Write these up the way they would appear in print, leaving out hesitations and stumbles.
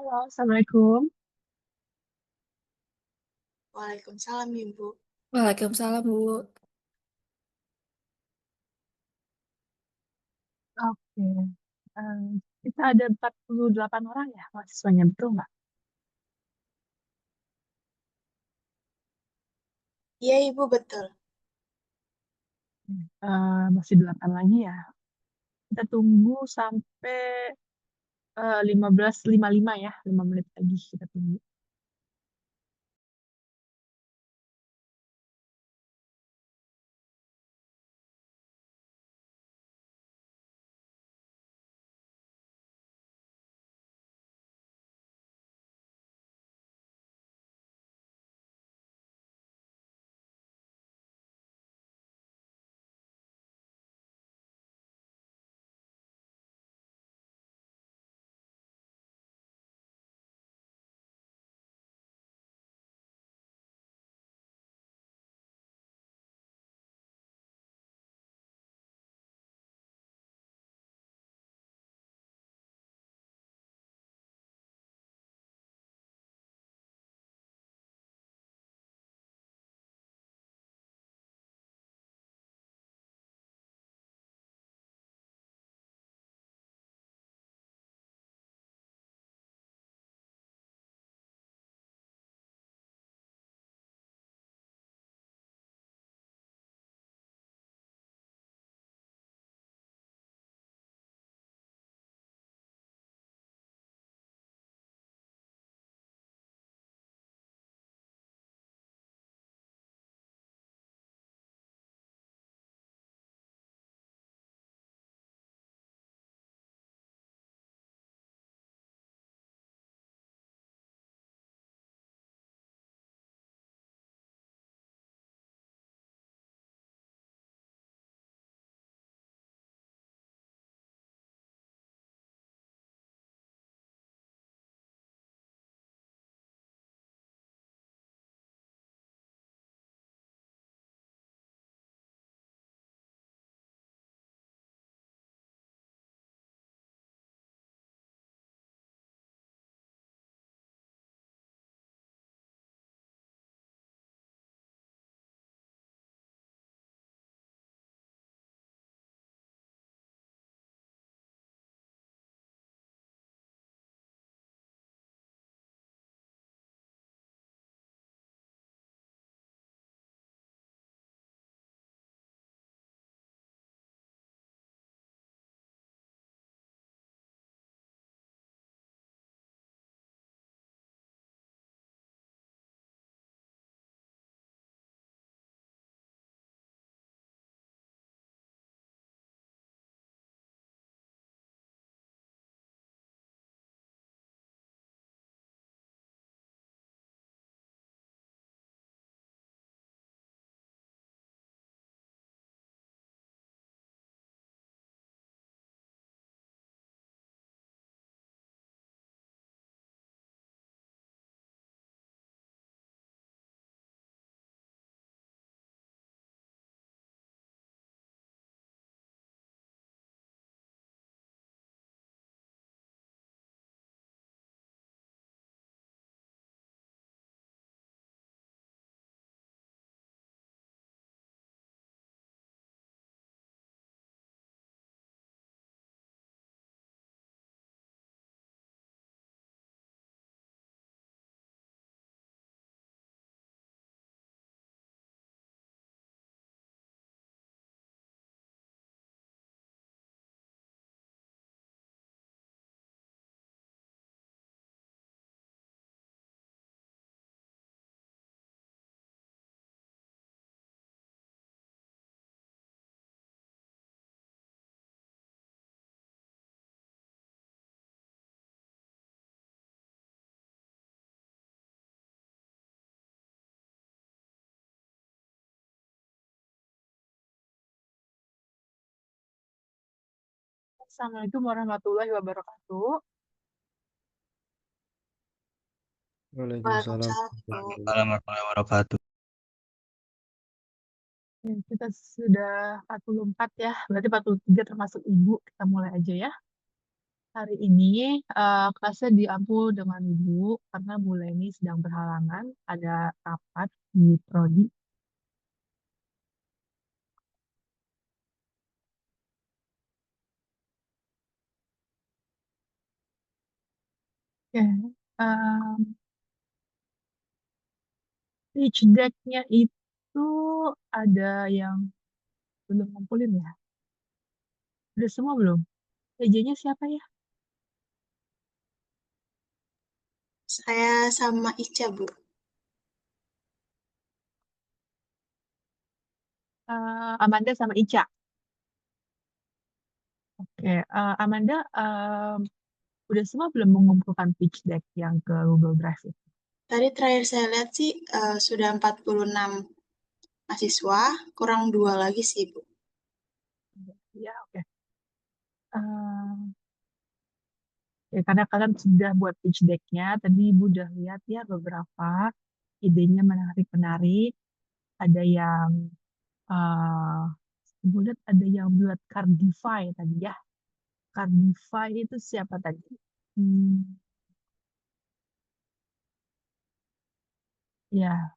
Halo, Assalamualaikum. Waalaikumsalam Ibu. Waalaikumsalam, Bu. Oke. Kita ada 48 orang ya mahasiswanya, betul nggak? Iya Ibu betul. Masih 8 lagi ya. Kita tunggu sampai 15.55 ya, 5 menit lagi kita tunggu. Assalamualaikum warahmatullahi wabarakatuh. Waalaikumsalam Waalaikumsalam Ibu. warahmatullahi wabarakatuh. Kita sudah 44 ya, berarti 43 termasuk Ibu. Kita mulai aja ya. Hari ini kelasnya diampu dengan Ibu karena Bu Leni sedang berhalangan ada rapat di Prodi. Ya, em, pitch deck-nya itu ada yang belum ngumpulin ya. Udah semua belum? PJ-nya siapa ya? Saya sama Ica, Bu. Amanda sama Ica. Oke, Amanda udah semua belum mengumpulkan pitch deck yang ke Google Drive itu? Tadi terakhir saya lihat sih sudah 46 mahasiswa, kurang dua lagi sih, Bu. Ya, oke. Eh, Ya, karena kalian sudah buat pitch deck-nya, tadi Ibu udah lihat ya beberapa idenya menarik-menarik. Ada yang, uh, Ibu lihat ada yang buat Cardify tadi ya. Cardify itu siapa tadi? Hmm, ya,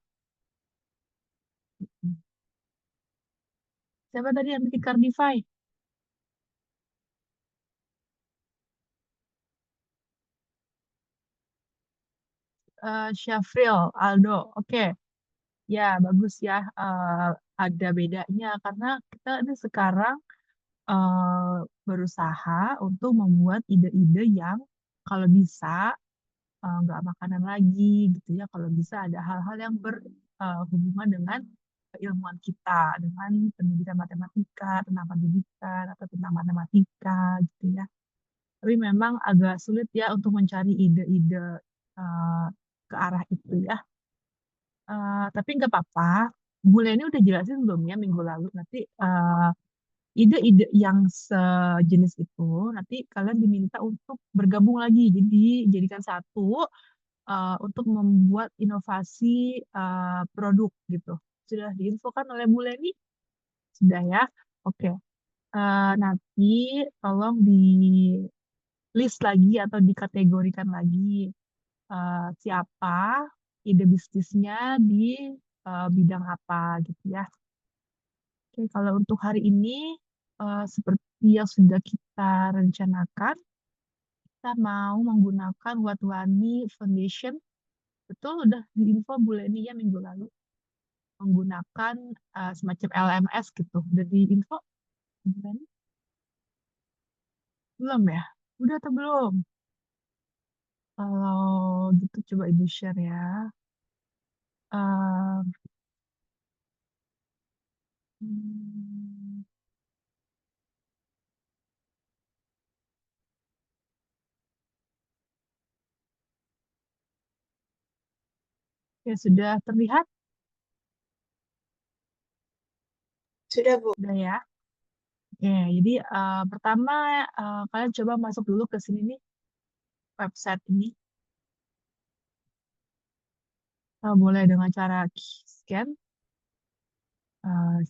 siapa tadi yang bikin Cardify? Syafril Aldo. Oke, ya bagus ya. Ada bedanya karena kita ini sekarang berusaha untuk membuat ide-ide yang kalau bisa nggak makanan lagi gitu ya. Kalau bisa ada hal-hal yang berhubungan dengan keilmuan kita, dengan pendidikan matematika, tentang pendidikan atau tentang matematika gitu ya. Tapi memang agak sulit ya untuk mencari ide-ide eh, ke arah itu ya. Tapi nggak apa-apa. Bu Leni udah jelasin belum ya minggu lalu. Nanti ide-ide yang sejenis itu nanti kalian diminta untuk bergabung lagi. Jadi jadikan satu untuk membuat inovasi produk gitu. Sudah diinfokan oleh Bu Leni? Sudah ya? Oke. Nanti tolong di list lagi atau dikategorikan lagi siapa ide bisnisnya di bidang apa gitu ya. Oke, kalau untuk hari ini seperti yang sudah kita rencanakan, kita mau menggunakan Watwani Foundation. Betul, udah diinfo Bu Leni ya minggu lalu. Menggunakan semacam LMS gitu. Udah diinfo? Bu Leni? Belum ya? Udah atau belum? Kalau gitu coba Ibu share ya. Eh, hmm, ya sudah terlihat? Sudah, Bu. Udah ya? Oke, jadi pertama kalian coba masuk dulu ke sini nih, website ini. Boleh dengan cara scan,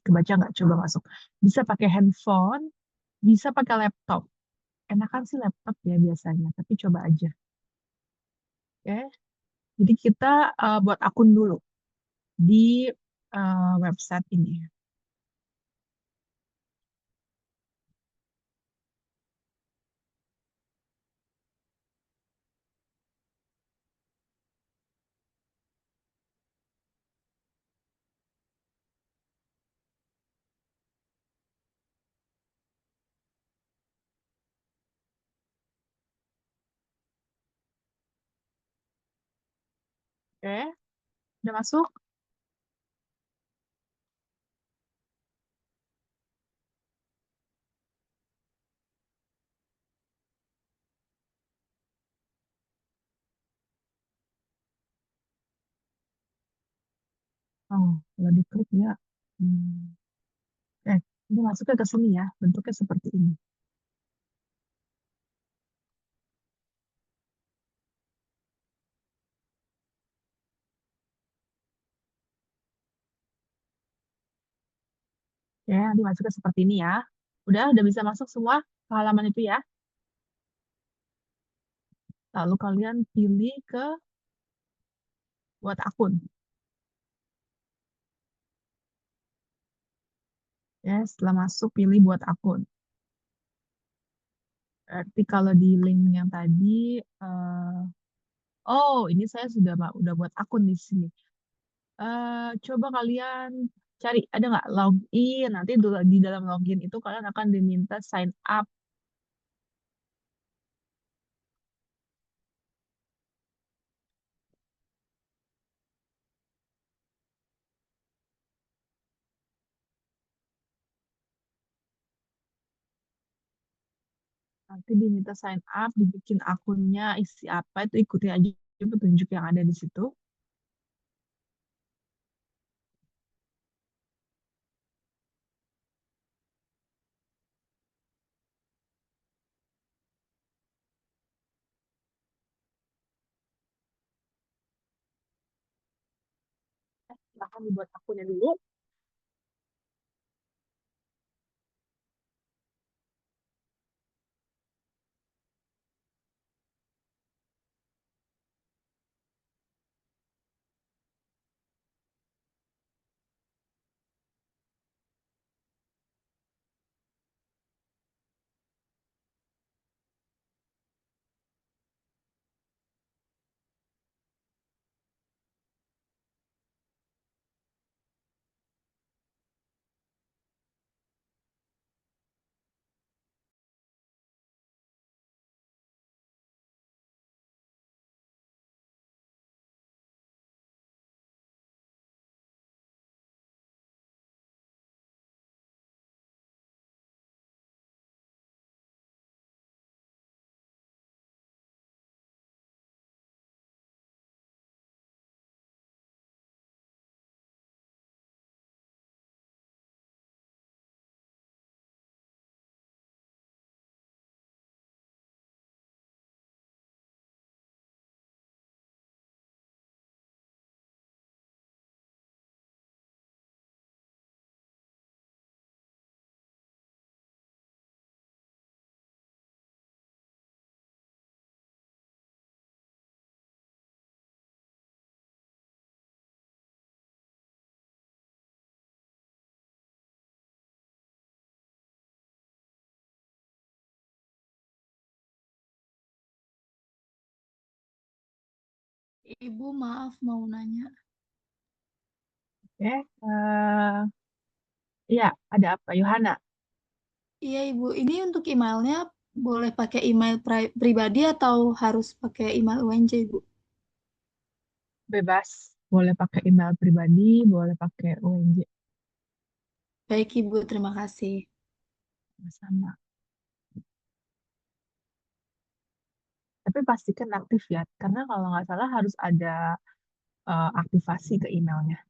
kebaca nggak? Coba masuk. Bisa pakai handphone, bisa pakai laptop. Enakan sih laptop ya biasanya, tapi coba aja. Oke, jadi kita buat akun dulu di website ini. Oke, udah masuk? Oh, kalau diklik ya. Hmm. Ini masuknya ke sini ya. Bentuknya seperti ini. Ya, nanti masuknya seperti ini ya. Udah bisa masuk semua ke halaman itu ya. lalu kalian pilih ke buat akun. Ya, setelah masuk pilih buat akun. Berarti kalau di link yang tadi, oh ini saya udah buat akun di sini. Coba kalian cari ada nggak login. Nanti di dalam login itu kalian akan diminta sign up. Nanti diminta sign up, dibikin akunnya, isi apa itu ikuti aja petunjuk yang ada di situ. Silahkan dibuat akunnya dulu. Ibu, maaf mau nanya. Oke, iya, ada apa, Yohana? Iya, Ibu. Ini untuk emailnya boleh pakai email pribadi atau harus pakai email UNJ, Ibu? Bebas, boleh pakai email pribadi, boleh pakai UNJ Baik, Ibu. Terima kasih. sama. Tapi pastikan aktif ya, karena kalau nggak salah harus ada aktivasi ke emailnya.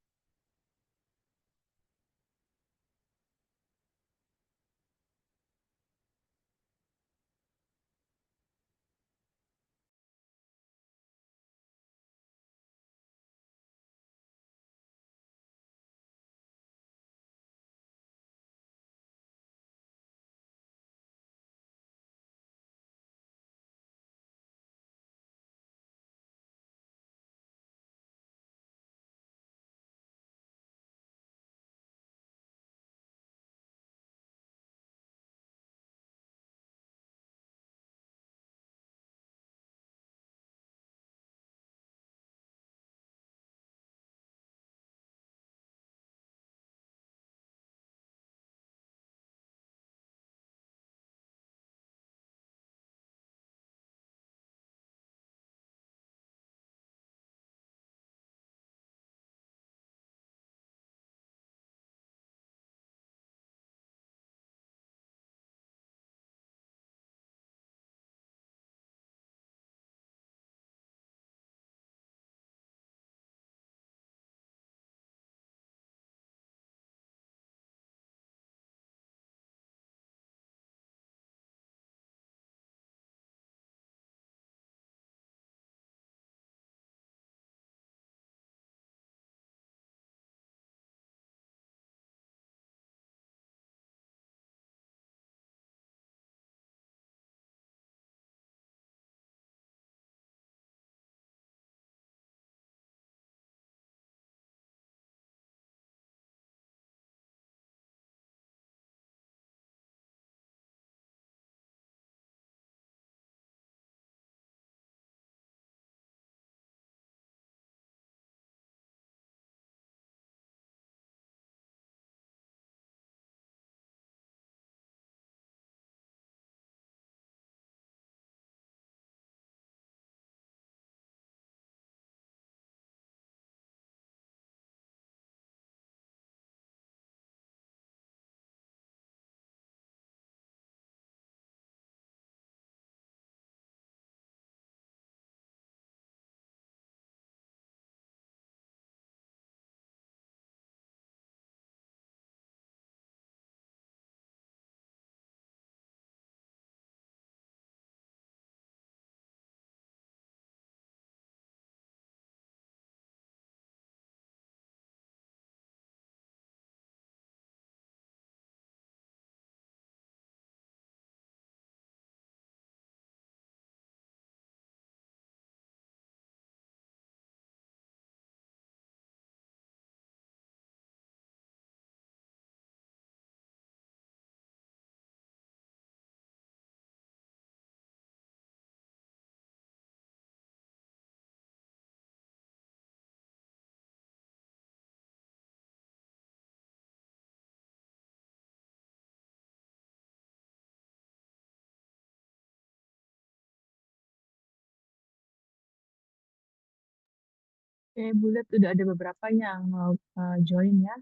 Oke, Bulat udah ada beberapa yang mau join ya.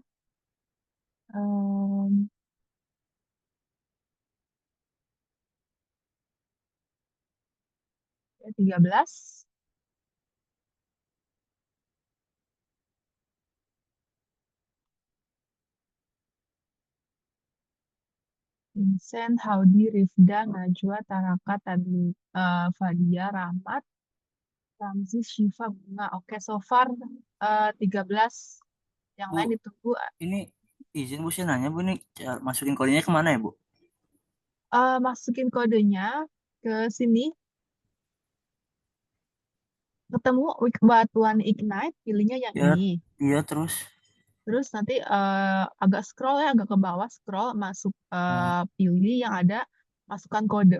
Em, ya, 13. Vincent, Haudi, Rifda, Najwa, Taraka, Tadi, Fadia, Rahmat, Ramzi, Syifa, Bunga. Oke, so far 13. Yang lain Bu, ditunggu. ini izin Bu, saya nanya Bu, nih masukin kodenya kemana ya Bu? Masukin kodenya ke sini. Ketemu Week Batuan Ignite, pilihnya yang Ya, ini. iya terus. Terus nanti agak scroll ya, agak ke bawah scroll, masuk Oh, pilih yang ada masukkan kode.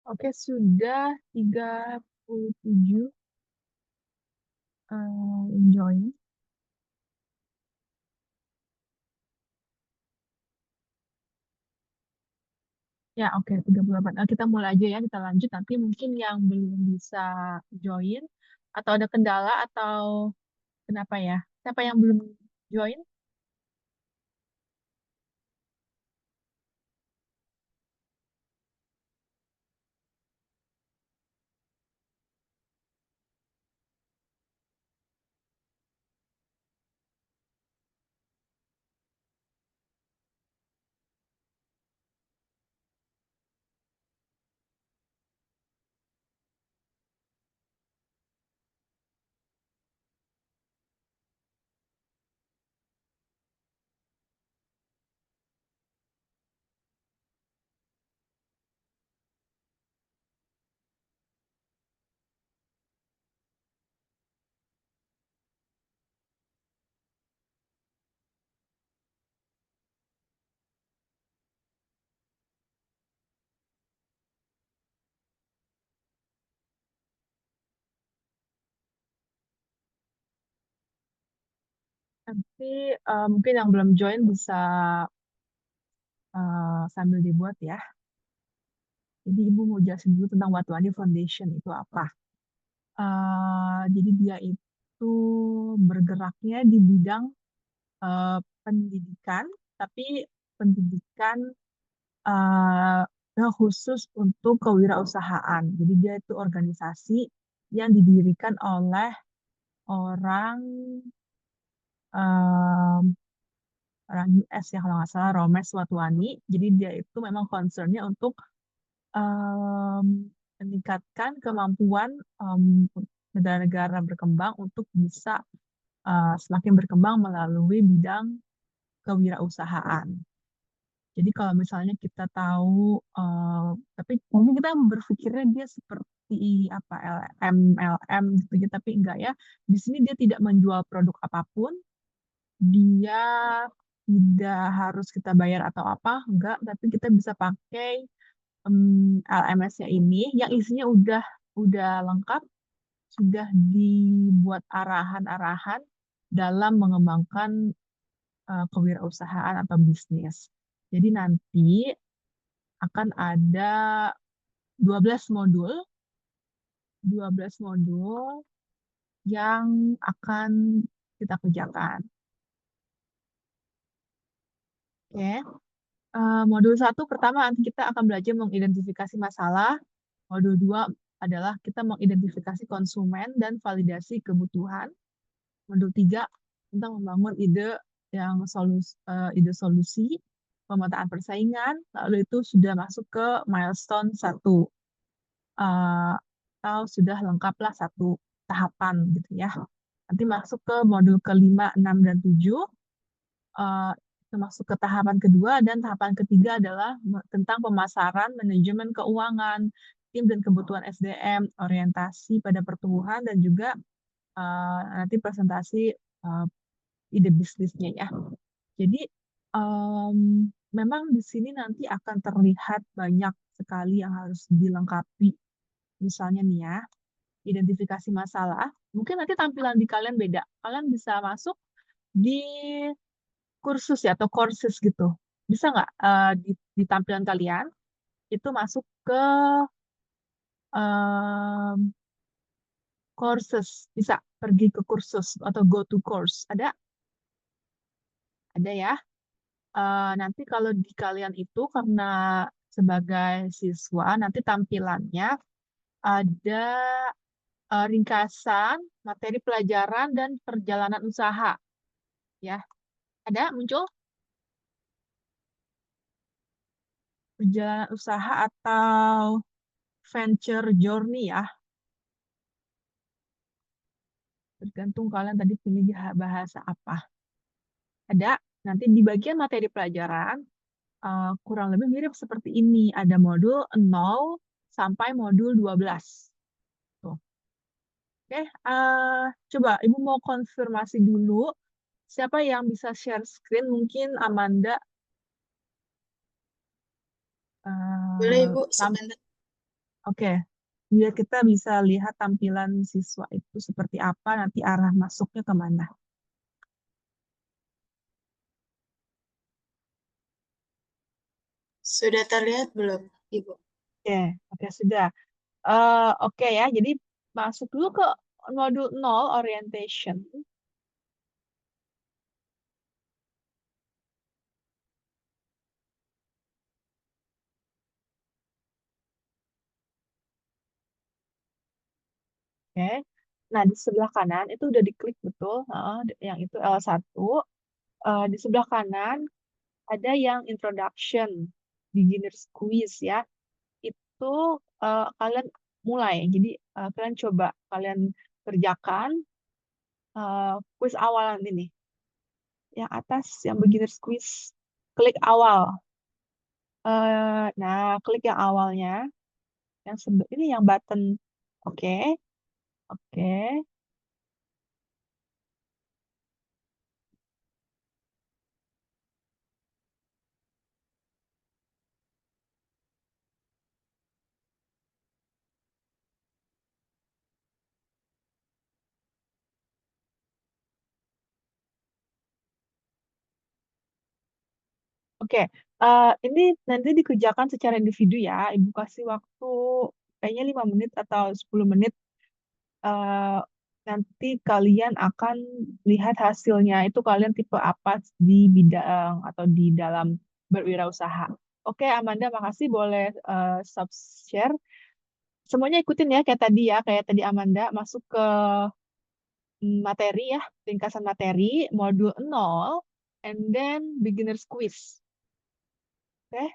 Oke, sudah 37 yang join. Ya, oke, 38. Kita mulai aja ya, kita lanjut. Nanti mungkin yang belum bisa join, atau ada kendala, atau kenapa ya? Siapa yang belum join? Nanti mungkin yang belum join bisa sambil dibuat ya. Jadi Ibu mau jelasin dulu tentang Watwani Foundation itu apa. Jadi dia itu bergeraknya di bidang eh, pendidikan, tapi pendidikan eh, yang khusus untuk kewirausahaan. Jadi dia itu organisasi yang didirikan oleh orang em, orang US ya kalau nggak salah, Romes Watwani. Jadi dia itu memang concernnya untuk em, meningkatkan kemampuan em, negara-negara berkembang untuk bisa semakin berkembang melalui bidang kewirausahaan. Jadi kalau misalnya kita tahu, tapi mungkin kita berpikirnya dia seperti apa LM gitu, ya, tapi enggak ya. Di sini dia tidak menjual produk apapun, dia tidak harus kita bayar atau apa, enggak. Tapi kita bisa pakai LMS-nya ini, yang isinya udah lengkap, sudah dibuat arahan-arahan dalam mengembangkan kewirausahaan atau bisnis. Jadi nanti akan ada 12 modul, 12 modul yang akan kita kerjakan. Oke. Modul satu pertama nanti kita akan belajar mengidentifikasi masalah. Modul 2 adalah kita mengidentifikasi konsumen dan validasi kebutuhan. Modul 3 tentang membangun ide solusi, pemetaan persaingan. Lalu itu sudah masuk ke milestone 1. eh, atau sudah lengkaplah satu tahapan gitu ya. Nanti masuk ke modul kelima, 6, dan 7. eh, Itu masuk ke tahapan kedua, dan tahapan ketiga adalah tentang pemasaran, manajemen keuangan, tim dan kebutuhan SDM, orientasi pada pertumbuhan, dan juga nanti presentasi eh, ide bisnisnya ya. Jadi em, memang di sini nanti akan terlihat banyak sekali yang harus dilengkapi. Misalnya nih ya, identifikasi masalah. Mungkin nanti tampilan di kalian beda. Kalian bisa masuk di kursus ya atau courses gitu. Bisa nggak di tampilan kalian itu masuk ke em, courses. Bisa pergi ke kursus atau go to course. Ada ya. Nanti kalau di kalian itu karena sebagai siswa nanti tampilannya ada ringkasan materi pelajaran dan perjalanan usaha ya. Ada muncul perjalanan usaha atau venture journey ya. Tergantung kalian tadi pilih bahasa apa. Ada nanti di bagian materi pelajaran kurang lebih mirip seperti ini. Ada modul 0 sampai modul 12. Tuh. Oke, coba Ibu mau konfirmasi dulu siapa yang bisa share screen? Mungkin Amanda. Boleh, eh, Ibu, tam- sebentar. Oke, biar kita bisa lihat tampilan siswa itu seperti apa, nanti arah masuknya kemana. Sudah terlihat belum, Ibu? Oke, oke sudah. Oke ya, jadi masuk dulu ke modul 0 orientation. Oke. Nah, di sebelah kanan itu udah diklik betul, yang itu L1. Di sebelah kanan ada yang introduction, beginner's quiz ya. Itu kalian mulai. Jadi kalian coba kalian kerjakan quiz awalan ini. Yang atas yang beginner's quiz, klik awal. Nah, klik yang awalnya, ini yang button. Oke, oke. Oke, ini nanti dikerjakan secara individu ya. Ibu kasih waktu kayaknya 5 menit atau 10 menit. eh, Nanti kalian akan lihat hasilnya. Itu kalian tipe apa di bidang atau di dalam berwirausaha. Oke, Amanda, makasih boleh stop share. Semuanya ikutin ya kayak tadi ya, kayak tadi Amanda masuk ke materi ya, ringkasan materi, modul 0, and then beginner's quiz. Oke,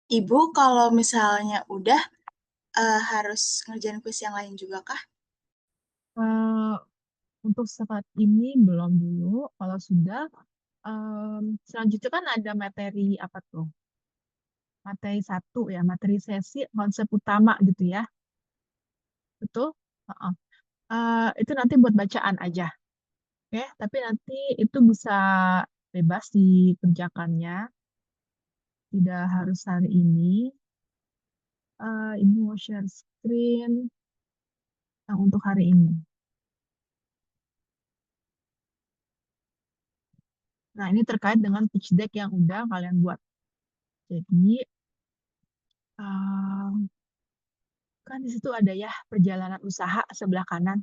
Ibu, kalau misalnya udah harus ngerjain kuis yang lain juga kah? Eh, untuk saat ini belum dulu. Kalau sudah, selanjutnya kan ada materi apa tuh? Materi satu ya, materi sesi konsep utama gitu ya. Betul? Heeh. Itu nanti buat bacaan aja. Oke, tapi nanti itu bisa bebas dikerjakannya, tidak harus hari ini. Ibu mau share screen yang untuk hari ini. Nah, ini terkait dengan pitch deck yang udah kalian buat. Jadi, eh, kan di situ ada ya perjalanan usaha sebelah kanan.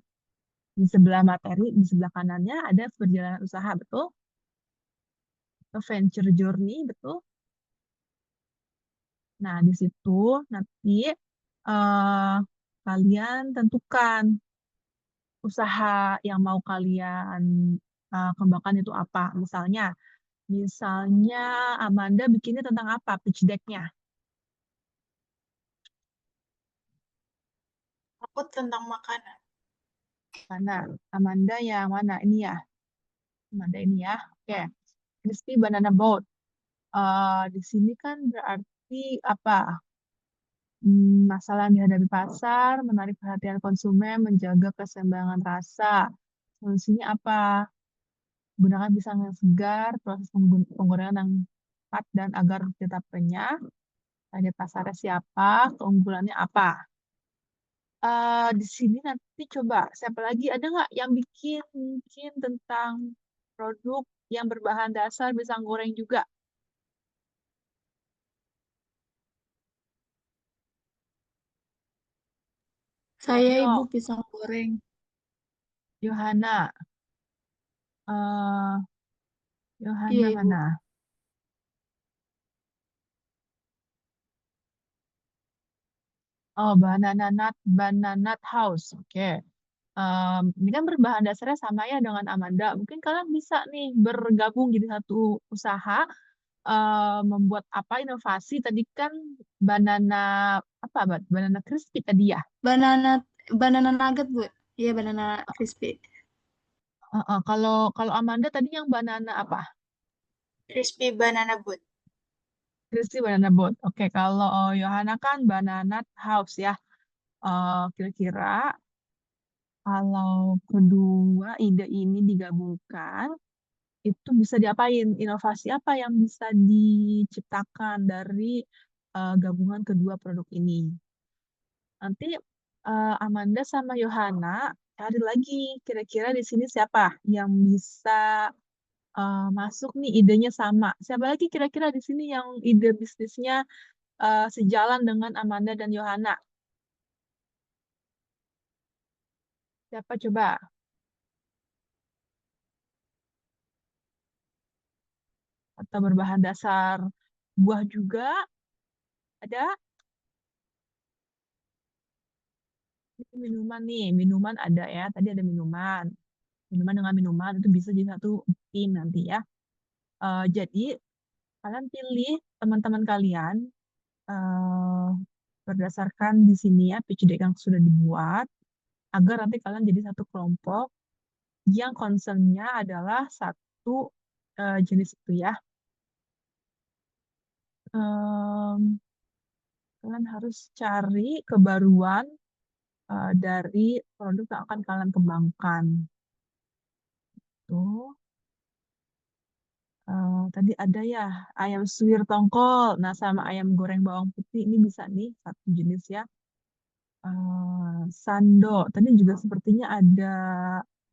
Di sebelah materi, di sebelah kanannya ada perjalanan usaha, betul? Venture journey, betul? Nah, di situ nanti eh, kalian tentukan usaha yang mau kalian kembangkan itu apa. Misalnya Amanda bikinnya tentang apa pitch deck-nya? Aku tentang makanan. Mana? Amanda yang mana? Ini ya. Amanda ini ya. Oke. Crispy Banana Boat. Di sini kan berarti apa? Masalah yang dihadapi pasar, menarik perhatian konsumen, menjaga keseimbangan rasa. Solusinya apa? Gunakan pisang yang segar, proses penggorengan yang tepat dan agar tetap renyah. Target pasarnya siapa? Keunggulannya apa? Di sini nanti coba siapa lagi ada nggak yang bikin mungkin tentang produk yang berbahan dasar pisang goreng juga? Saya Ibu Ayo, pisang goreng. Yohana. eh Iya Yohana Ibu. mana? Oh, Banana Nut House. Oke. Ini kan berbahan dasarnya sama ya dengan Amanda. Mungkin kalian bisa nih bergabung jadi satu usaha, membuat apa inovasi tadi kan banana apa banana crispy tadi ya. Banana banana nugget Bu. Iya banana crispy. Kalau kalau Amanda tadi yang banana apa? Crispy banana boat. Crispy banana boat. Oke, kalau Yohana kan banana house ya. Kira-kira kalau kedua ide ini digabungkan, itu bisa diapain? Inovasi apa yang bisa diciptakan dari gabungan kedua produk ini? Nanti Amanda sama Yohana cari lagi kira-kira di sini siapa yang bisa masuk nih idenya sama. Siapa lagi kira-kira di sini yang ide bisnisnya sejalan dengan Amanda dan Yohana? Siapa coba? Atau berbahan dasar buah juga ada? Ini minuman nih, minuman ada ya. Tadi ada minuman. Minuman dengan minuman itu bisa jadi satu tim nanti ya. Jadi kalian pilih teman-teman kalian eh, berdasarkan di sini ya pitch deck yang sudah dibuat agar nanti kalian jadi satu kelompok yang concernnya adalah satu jenis itu ya. Em, Kalian harus cari kebaruan dari produk yang akan kalian kembangkan. Tuh. Tadi ada ya ayam suwir tongkol, nah sama ayam goreng bawang putih ini bisa nih satu jenis ya. Sando, tadi juga sepertinya ada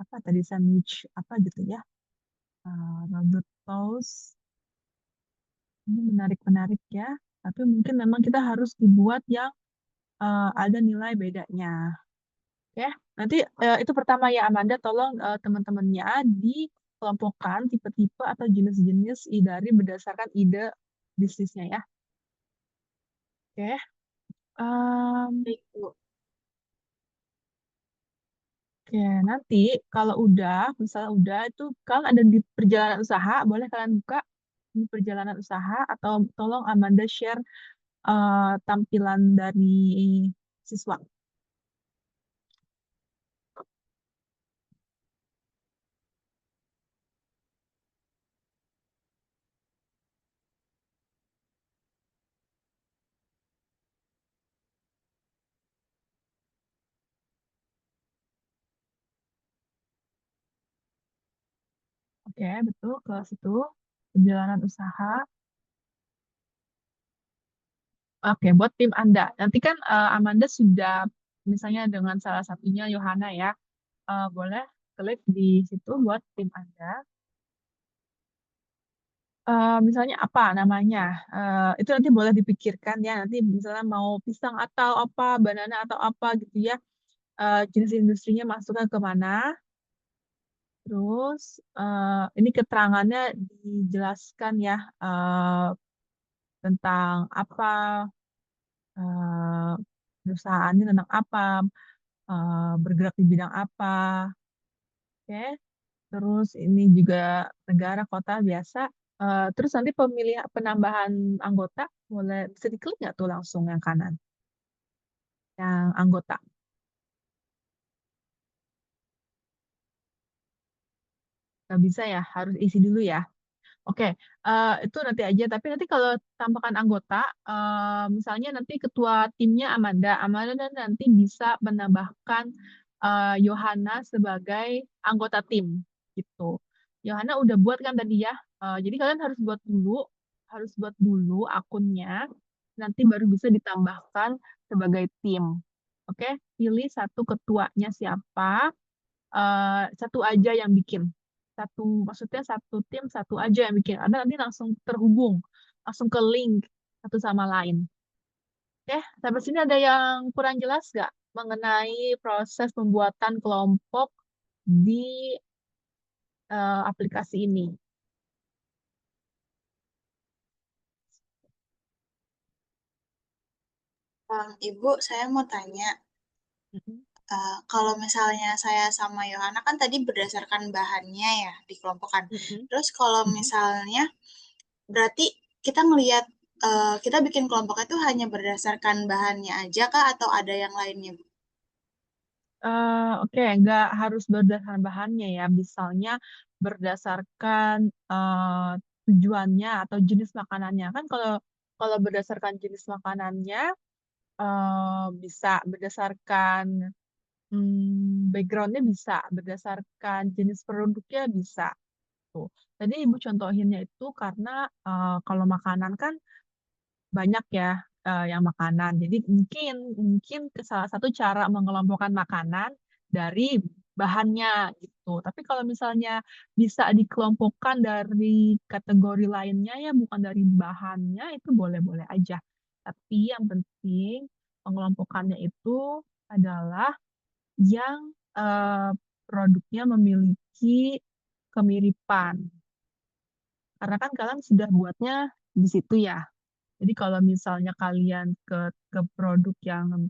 apa tadi sandwich apa gitu ya. Robot toast, ini menarik-menarik ya. Tapi mungkin memang kita harus dibuat yang ada nilai bedanya. Oke, nanti itu pertama ya Amanda, tolong teman-temannya dikelompokkan tipe-tipe atau jenis-jenis dari berdasarkan ide bisnisnya ya. Oke, em, Baik, Bu. oke, nanti kalau udah, misalnya udah itu kalau ada di perjalanan usaha, boleh kalian buka di perjalanan usaha atau tolong Amanda share tampilan dari siswa. Oke, betul, ke situ. Perjalanan usaha. Oke, buat tim Anda. Nanti kan Amanda sudah misalnya dengan salah satunya Yohana ya. Boleh klik di situ buat tim Anda. Misalnya apa namanya? Itu nanti boleh dipikirkan ya. Nanti misalnya mau pisang atau apa, banana atau apa gitu ya. Jenis industrinya masuknya ke mana? Terus ini keterangannya dijelaskan ya tentang apa eh, perusahaannya tentang apa, bergerak di bidang apa, oke. Terus ini juga negara, kota biasa. Terus nanti pemilihan penambahan anggota boleh bisa diklik nggak tuh langsung yang kanan, yang anggota. Nggak bisa ya, harus isi dulu ya. Oke, itu nanti aja. Tapi nanti kalau tambahkan anggota, misalnya nanti ketua timnya Amanda, Amanda nanti bisa menambahkan Yohana sebagai anggota tim, gitu. Yohana udah buat kan tadi ya. Jadi kalian harus buat dulu akunnya, nanti baru bisa ditambahkan sebagai tim. Oke, pilih satu ketuanya siapa, satu aja yang bikin. Maksudnya satu tim, satu aja yang bikin. Anda nanti langsung terhubung, langsung ke link satu sama lain. Oke, sampai sini ada yang kurang jelas nggak mengenai proses pembuatan kelompok di aplikasi ini? Ibu, saya mau tanya, Mhm, kalau misalnya saya sama Yohana kan tadi berdasarkan bahannya ya dikelompokkan. mhm, Terus kalau mhm. misalnya berarti kita ngelihat kita bikin kelompoknya itu hanya berdasarkan bahannya aja kah atau ada yang lainnya, Bu? Oke, nggak harus berdasarkan bahannya ya. Misalnya berdasarkan tujuannya atau jenis makanannya. Kan kalau kalau berdasarkan jenis makanannya bisa berdasarkan backgroundnya bisa, berdasarkan jenis produknya bisa. Tuh. Tadi Ibu contohinnya itu karena kalau makanan kan banyak ya yang makanan. Jadi mungkin mungkin salah satu cara mengelompokkan makanan dari bahannya gitu. Tapi kalau misalnya bisa dikelompokkan dari kategori lainnya ya bukan dari bahannya itu boleh-boleh aja. Tapi yang penting pengelompokannya itu adalah yang produknya memiliki kemiripan. Karena kan kalian sudah buatnya di situ ya. Jadi kalau misalnya kalian ke produk yang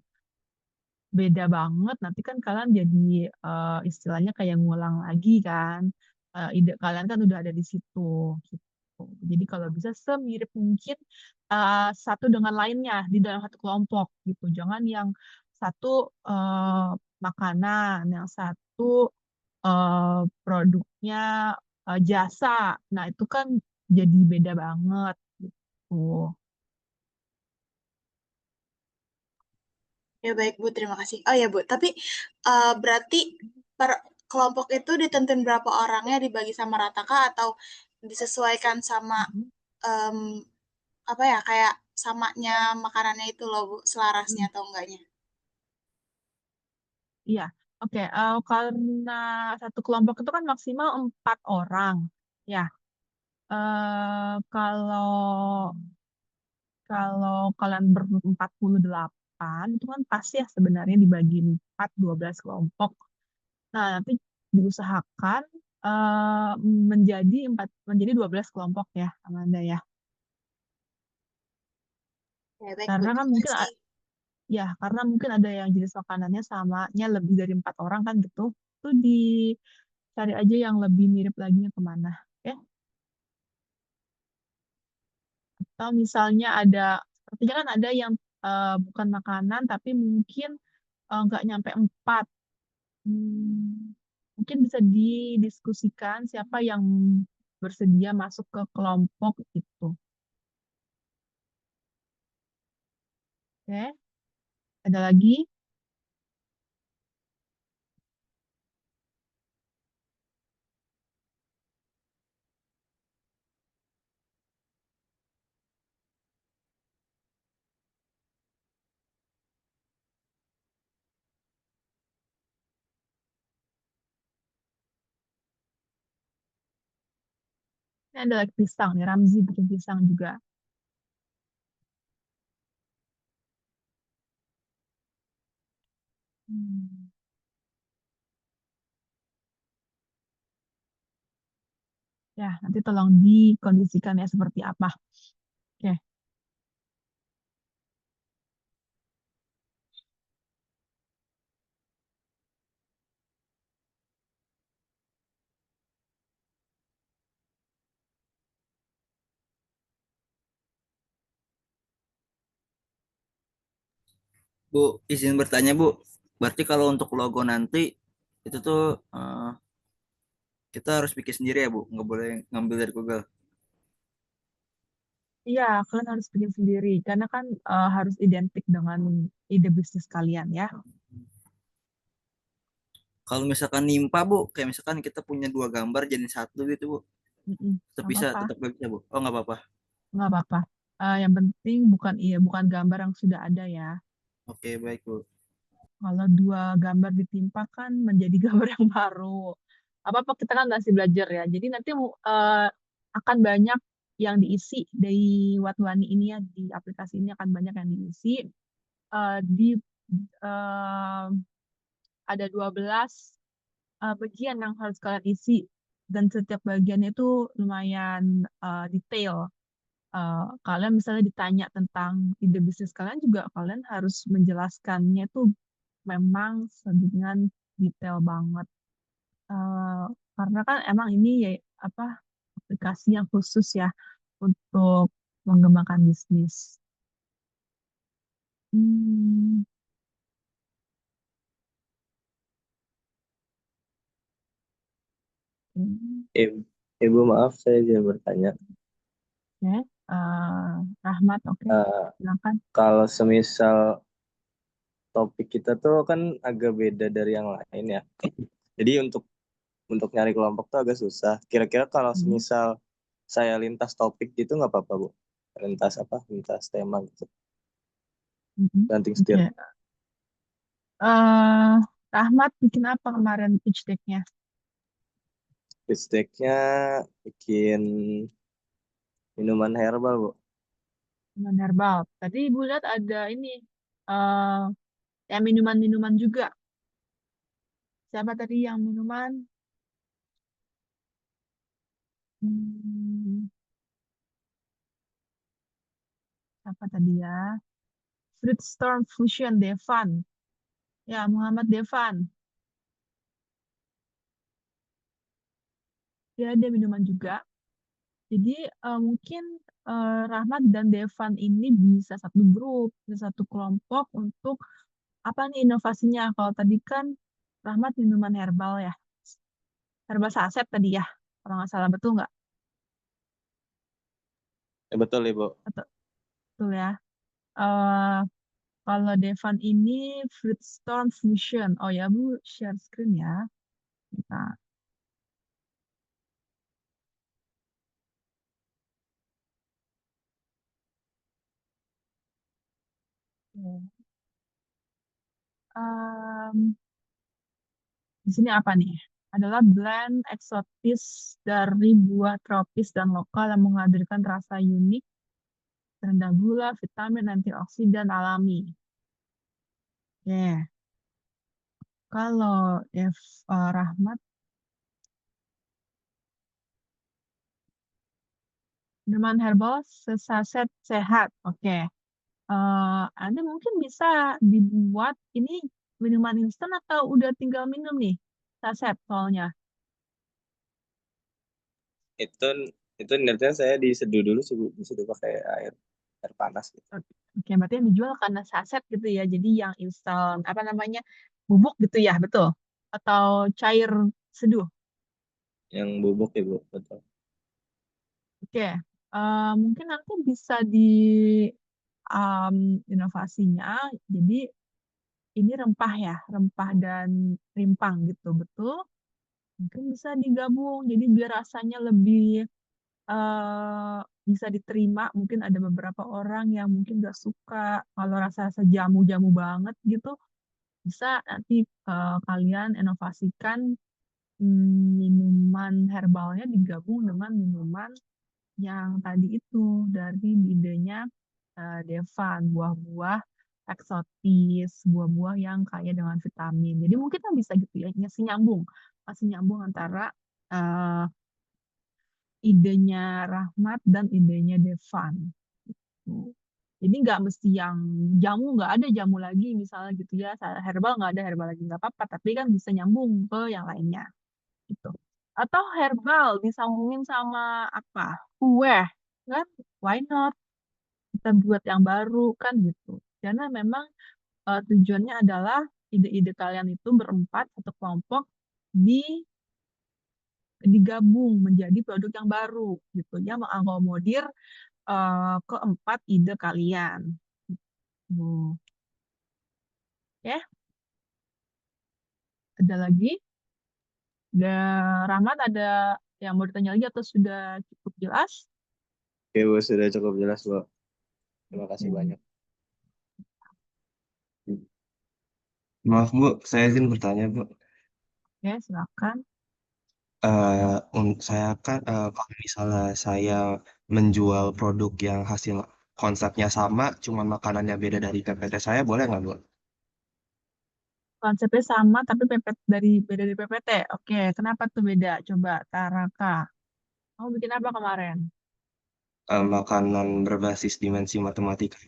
beda banget, nanti kan kalian jadi istilahnya kayak ngulang lagi kan. Ide kalian kan udah ada di situ. Gitu. Jadi kalau bisa semirip mungkin satu dengan lainnya di dalam satu kelompok gitu. Jangan yang satu makanan, yang satu produknya jasa. Nah itu kan jadi beda banget gitu. Ya baik Bu, terima kasih. Oh ya Bu, tapi berarti per kelompok itu ditentuin berapa orangnya dibagi sama rata kah atau disesuaikan sama Mhm. em, apa ya kayak samanya makanannya itu loh Bu, selarasnya Mhm. atau enggaknya? Iya, oke. Karena satu kelompok itu kan maksimal 4 orang. Ya, kalau kalau kalian ber48 itu kan pasti ya sebenarnya dibagi 4, 12 kelompok. Nah, nanti diusahakan eh, menjadi 12 kelompok ya, Amanda ya. Ya baik Bu, Karena kan terima mungkin kasih. ya, karena mungkin ada yang jenis makanannya samanya lebih dari 4 orang kan gitu. Itu dicari aja yang lebih mirip lagi kemana. Oke? Atau misalnya ada Artinya kan ada yang bukan makanan tapi mungkin nggak nyampe 4. Mungkin bisa didiskusikan siapa yang bersedia masuk ke kelompok itu. Oke, ada lagi? Ini ada lagi pisang nih, Ramzi bikin pisang juga. Hmm. Ya, nanti tolong dikondisikan ya seperti apa. Oke. Bu, izin bertanya Bu. Berarti kalau untuk logo nanti itu tuh kita harus bikin sendiri ya Bu, nggak boleh ngambil dari Google. Iya, kalian harus bikin sendiri karena kan harus identik dengan ide bisnis kalian ya. Kalau misalkan nimpa Bu, kayak misalkan kita punya 2 gambar jadi satu gitu Bu, tetap Nggak bisa, apa-apa, tetap gak bisa Bu. Oh nggak apa-apa. nggak apa-apa. Yang penting bukan gambar yang sudah ada ya. Oke baik Bu. Kalau 2 gambar ditimpakan menjadi gambar yang baru. Apa-apa kita kan masih belajar ya. Jadi nanti akan banyak yang diisi dari Watwani ini ya, di aplikasi ini akan banyak yang diisi. Di eh, ada 12 bagian yang harus kalian isi dan setiap bagiannya itu lumayan detail. Kalian misalnya ditanya tentang ide bisnis kalian juga kalian harus menjelaskannya itu memang dengan detail banget. Eh, karena kan emang ini ya apa aplikasi yang khusus ya untuk mengembangkan bisnis. Hmm, oke. Ibu maaf saya izin bertanya. Ya, Rahmat, oke, Eh, silakan. Kalau semisal topik kita tuh kan agak beda dari yang lain ya. Jadi untuk nyari kelompok tuh agak susah. Kira-kira kalau Hmm, semisal saya lintas topik gitu nggak apa-apa Bu? Lintas apa? Lintas tema gitu. Banting setir. Oke. eh Rahmat bikin apa kemarin pitch deck-nya? Pitch deck-nya bikin minuman herbal Bu. Minuman herbal. Tadi Ibu lihat ada ini, eh ya minuman-minuman juga. Siapa tadi yang minuman? Hmm, apa tadi ya? Fruit Storm Fusion Devan. Ya, Muhammad Devan. Dia ada minuman juga. Jadi mungkin Rahmat dan Devan ini bisa satu grup, bisa satu kelompok untuk apa nih inovasinya? Kalau tadi kan Rahmat minuman herbal ya, herbal saset tadi ya, kalau nggak salah betul nggak? Ya, betul Ibu. Betul, betul ya. Eh kalau Devan ini Fruit Storm Fusion. Oh ya Bu, share screen ya. Nah, oke. Em, di sini apa nih? Adalah blend eksotis dari buah tropis dan lokal yang menghadirkan rasa unik, rendah gula, vitamin, antioksidan alami. Ya, kalau Rahmat, minuman herbal sesaset sehat. Oke. Anda mungkin bisa dibuat ini minuman instan atau udah tinggal minum nih? Saset soalnya. Itu itu niatnya saya diseduh dulu diseduh pakai air. air panas gitu. Oke, berarti yang dijual karena saset gitu ya. Jadi yang instan apa namanya bubuk gitu ya, betul? Atau cair seduh? Yang bubuk ya Bu, betul. Oke, mungkin nanti bisa di inovasinya. Jadi ini rempah ya, rempah dan rimpang gitu, betul? Mungkin bisa digabung. Jadi biar rasanya lebih bisa diterima. Mungkin ada beberapa orang yang mungkin gak suka kalau rasa-rasa jamu-jamu banget gitu. Bisa nanti kalian inovasikan minuman herbalnya digabung dengan minuman yang tadi itu dari idenya Devan, buah-buah eksotis, buah-buah yang kaya dengan vitamin. Jadi mungkin kan bisa gitu ya, masih nyambung antara eh, idenya Rahmat dan idenya Devan. Gitu. Jadi nggak mesti yang jamu, nggak ada jamu lagi misalnya gitu ya, herbal nggak ada herbal lagi nggak apa-apa, tapi kan bisa nyambung ke yang lainnya gitu. Atau herbal disambungin sama apa? Kue, kan? Why not? Kita buat yang baru kan gitu. Karena memang tujuannya adalah ide-ide kalian itu berempat satu kelompok digabung menjadi produk yang baru gitu ya, mengakomodir keempat ide kalian. Ya, ada lagi? Rahmat ada yang mau ditanya lagi atau sudah cukup jelas? Oke Bu, sudah cukup jelas Bu. Terima kasih banyak. Maaf Bu, saya izin bertanya Bu. Ya, silakan. Saya kan kalau misalnya saya menjual produk yang hasil konsepnya sama, cuma makanannya beda dari PPT saya, boleh nggak Bu? Konsepnya sama tapi beda dari PPT. Oke, kenapa tuh beda? Coba Taraka. Kamu bikin apa kemarin? Makanan berbasis dimensi matematika.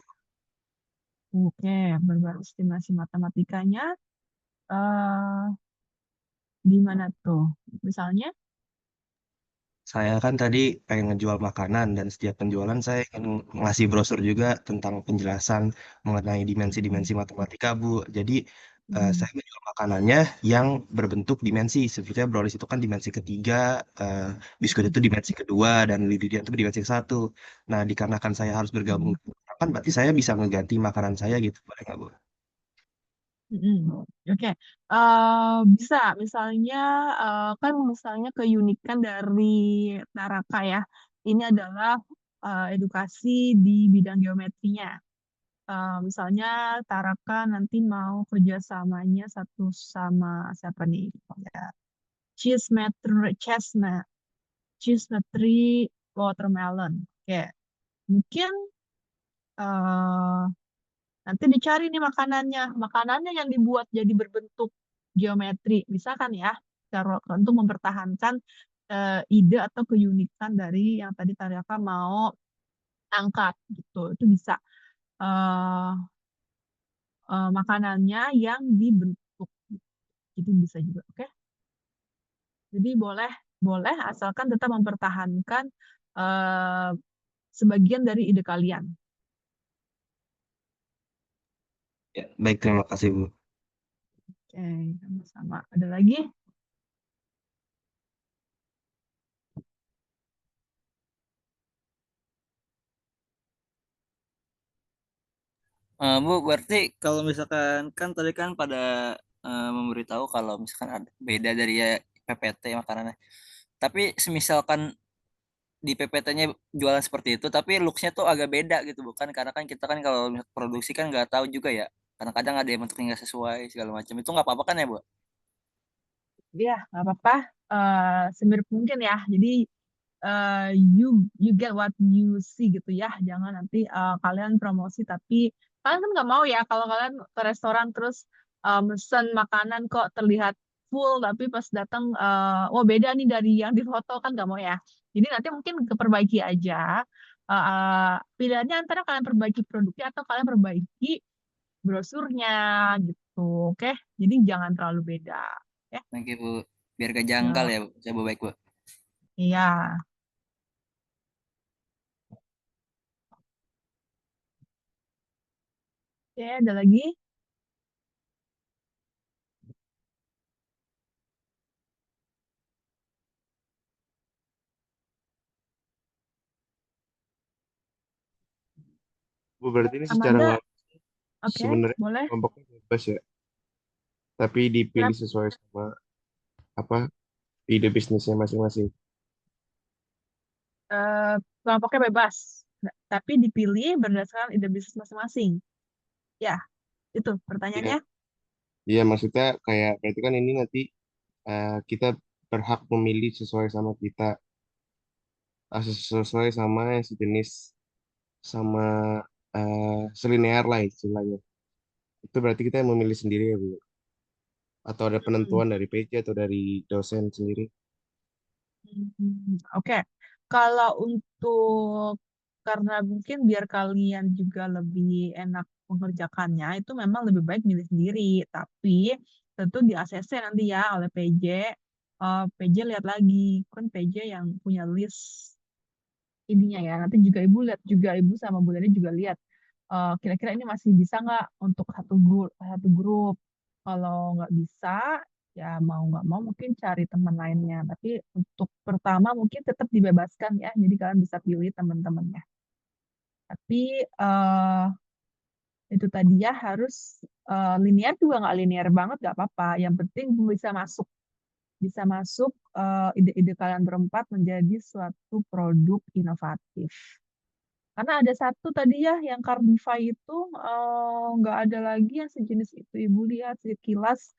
Oke, berbasis estimasi matematikanya eh di mana tuh? Misalnya, Saya kan tadi pengen ngejual makanan dan setiap penjualan saya ingin ngasih brosur juga tentang penjelasan mengenai dimensi-dimensi matematika, Bu. Jadi saya menjual makanannya yang berbentuk dimensi. Sepertinya brownies itu kan dimensi ketiga, eh, biskuit itu dimensi kedua, dan lidi-lidian itu dimensi satu. Nah, dikarenakan saya harus bergabung, kan berarti saya bisa ngeganti makanan saya gitu, boleh nggak, Bu? Oke, bisa misalnya kan misalnya keunikan dari Naraka ya. Ini adalah edukasi di bidang geometrinya. Misalnya Taraka nanti mau kerjasamanya satu sama siapa nih? Ya, chestnut, tree watermelon. Oke, mungkin eh, nanti dicari nih makanannya yang dibuat jadi berbentuk geometri, bisa kan ya? Cara untuk mempertahankan ide atau keunikan dari yang tadi Taraka mau angkat gitu, itu bisa. eh Makanannya yang dibentuk, itu bisa juga, oke? Jadi boleh, boleh asalkan tetap mempertahankan eh, sebagian dari ide kalian. Ya, baik, terima kasih, Bu. Oke, sama-sama. Ada lagi? Bu, berarti kalau misalkan kan tadi kan pada memberitahu kalau misalkan ada beda dari ya PPT makanannya. Tapi semisalkan di PPT-nya jualan seperti itu, tapi looks-nya tuh agak beda gitu, bukan? Karena kan kita kan kalau produksi kan nggak tahu juga ya. Kadang-kadang ada yang bentuknya nggak sesuai segala macam. Itu nggak apa-apa kan ya, Bu? Ya, nggak apa-apa. Semirip mungkin ya. Jadi eh, you you get what you see gitu ya. Jangan nanti kalian promosi tapi kalian kan nggak mau ya kalau kalian ke restoran terus mesen makanan kok terlihat full tapi pas datang oh beda nih dari yang di foto kan nggak mau ya. Jadi nanti mungkin keperbaiki aja. Pilihannya antara kalian perbaiki produknya atau kalian perbaiki brosurnya gitu. Oke, jadi jangan terlalu beda. Ya, Oke, Bu. Biar gak janggal ya, ya, Bu. Coba baik, Bu. iya. Oke, ada lagi? Bu, berarti ini secara Amanda? nggak Oke, sebenarnya boleh. kelompoknya bebas ya, tapi dipilih Kenapa? sesuai sama apa ide bisnisnya masing-masing. Kelompoknya bebas, tapi dipilih berdasarkan ide bisnis masing-masing. Ya, itu Iya, pertanyaannya. iya maksudnya kayak berarti kan ini nanti kita berhak memilih sesuai sama kita, sesuai sama yang sejenis sama selinear lah istilahnya. Itu berarti kita yang memilih sendiri ya, Bu? Atau ada Hmm. penentuan dari PJ atau dari dosen sendiri? Oke, kalau untuk karena mungkin biar kalian juga lebih enak mengerjakannya, itu memang lebih baik milih sendiri. Tapi tentu di ACC nanti ya oleh PJ. PJ lihat lagi, kan PJ yang punya list ininya ya. Nanti juga ibu lihat juga ibu sama Bu Leni juga lihat kira-kira ini masih bisa nggak untuk satu grup. Kalau nggak bisa, ya mau nggak mau mungkin cari teman lainnya. Tapi untuk pertama mungkin tetap dibebaskan ya. Jadi kalian bisa pilih teman-temannya. Tapi itu tadi ya harus linear juga nggak linear banget nggak apa-apa. Yang penting bisa masuk ide-ide kalian berempat menjadi suatu produk inovatif. Karena ada satu tadi ya yang Cardify itu nggak ada lagi yang sejenis itu. Ibu lihat sekilas